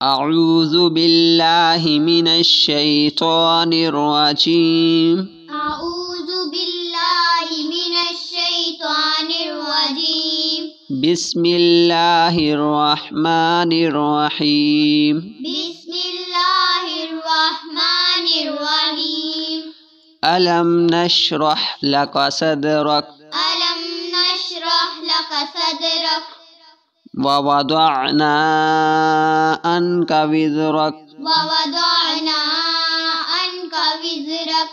أعوذ بالله من الشيطان الرجيم. أعوذ بالله من الشيطان الرجيم. بسم الله الرحمن الرحيم. بسم الله الرحمن الرحيم. ألم نشرح لك صدرك ألم نشرح لك صدرك ووضعنا عنك وزرك ووضعنا عنك وزرك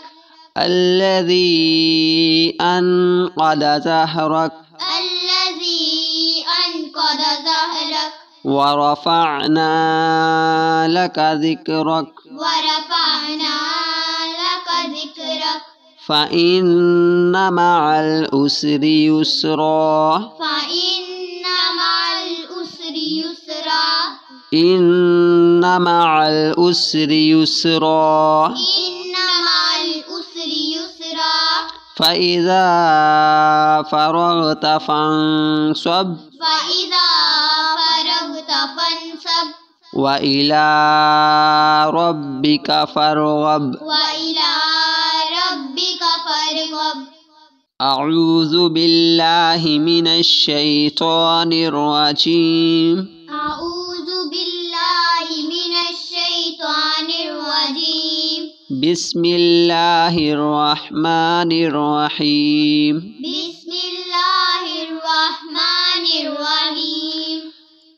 الذي أنقض ظهرك الذي أنقض ظهرك ورفعنا لك ذكرك ورفعنا لك ذكرك فإن مع العسر يسرا فإن مع العسر يسرا إن مع العسر يسرا إن مع العسر يسرا فإذا فرغت فانصب فإذا فرغت فانصب وإلى ربك فارغب وإلى ربك فارغب. أعوذ بالله من الشيطان الرجيم. أعوذ بالله من الشيطان الرجيم. بسم الله الرحمن الرحيم. بسم الله الرحمن الرحيم.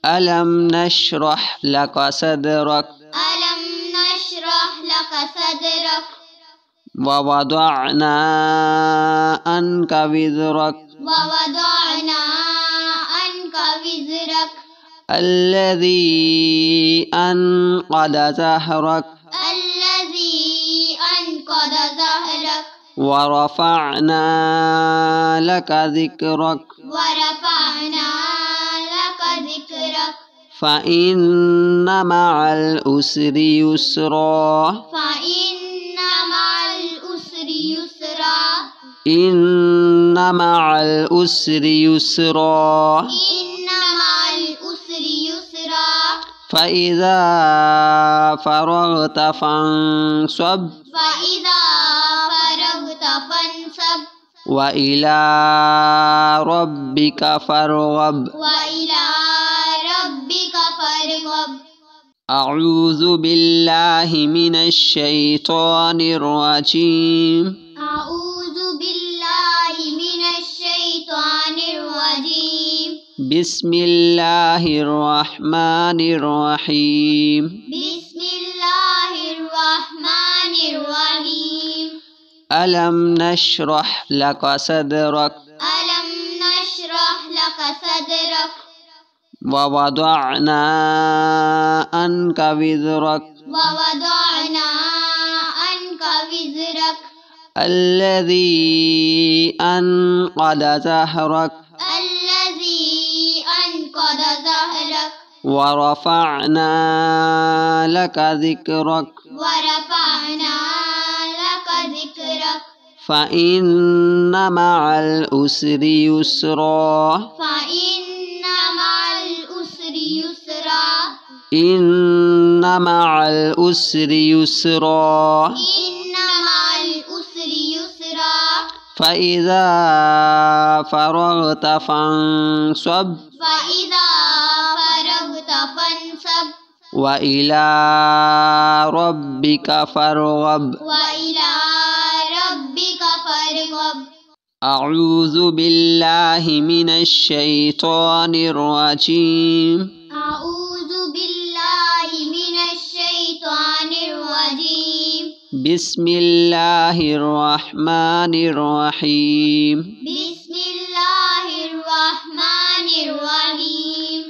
ألم نشرح لك صدرك ألم نشرح لك صدرك ووضعنا عنك وزرك ووضعنا عنك وزرك الذي أنقض ظهرك الذي أنقض ظهرك ورفعنا لك ذكرك ورفعنا لك ذكرك فإن مع العسر يسرا فإن مع العسر يسرا إن مع العسر يسرا إن مع العسر يسرا فإذا فرغت فانصب فإذا فرغت فانصب وإلى ربك فارغب وإلى ربك فارغب. أعوذ بالله من الشيطان الرجيم. أعوذ بالله من الشيطان الرجيم. بسم الله الرحمن الرحيم. بسم الله الرحمن الرحيم. ألم نشرح لك صدرك ألم نشرح لك صدرك ووضعنا عنك وزرك ووضعنا عنك وزرك الذي أنقض ظهرك الذي أنقض ظهرك ورفعنا لك ذكرك ورفعنا لك ذكرك فإن مع العسر يسرا فإن مع العسر يسرا إن مع العسر يسرا إن مع العسر يسرا فإذا فرغت فانصب فإذا فرغت فانصب وإلى ربك فارغب وإلى ربك فارغب. أعوذ بالله من الشيطان الرجيم. أعوذ بالله من الشيطان الرجيم. بسم الله الرحمن الرحيم. بسم الله الرحمن الرحيم.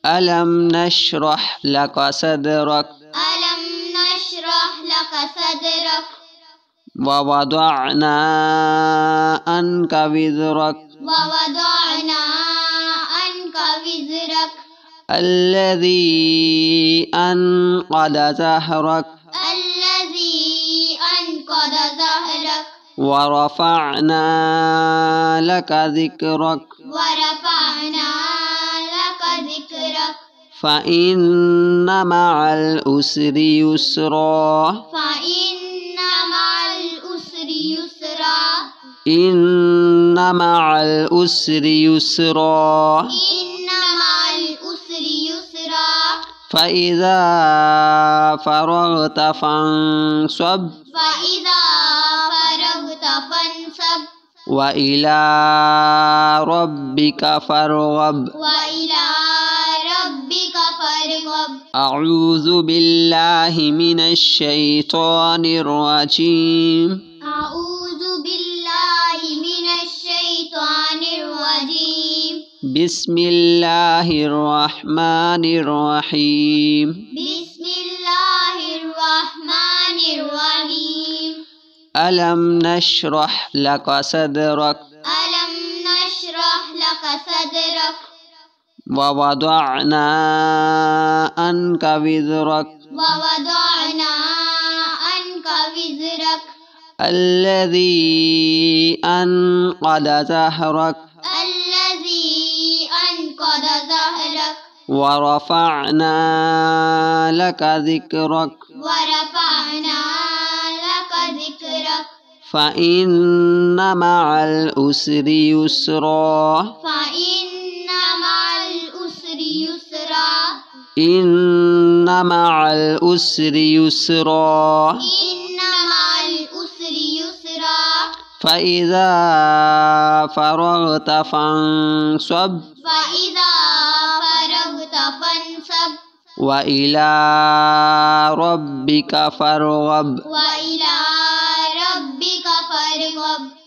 ألم نشرح لك صدرك ألم نشرح لك صدرك ووضعنا عنك وزرك ووضعنا عنك وزرك الذي أنقض ظهرك الذي أنقض ظهرك ورفعنا لك ذكرك ورفعنا لك ذكرك فإن مع العسر يسرا فإن مع العسر يسرا إن مع العسر يسرا إن مع العسر يسرا فإذا فرغت فانصب فإذا فرغت فانصب وإلى ربك فارغب وإلى ربك فارغب. أعوذ بالله من الشيطان الرجيم. أعوذ بالله من الشيطان الرجيم. بسم الله الرحمن الرحيم. بسم الله الرحمن الرحيم. ألم نشرح لك صدرك ألم نشرح لك صدرك ووضعنا عنك وزرك ووضعنا عنك وزرك الذي أنقض ظهرك الذي أنقض ظهرك ورفعنا لك ذكرك ورفعنا لك ذكرك فإن مع العسر يسرا فإن مع العسر يسرا إن مع العسر يسرا إن مع العسر يسرا فإذا فرغت فانصب فإذا فرغت فانصب وإلى ربك فارغب وإلى ربك فارغب.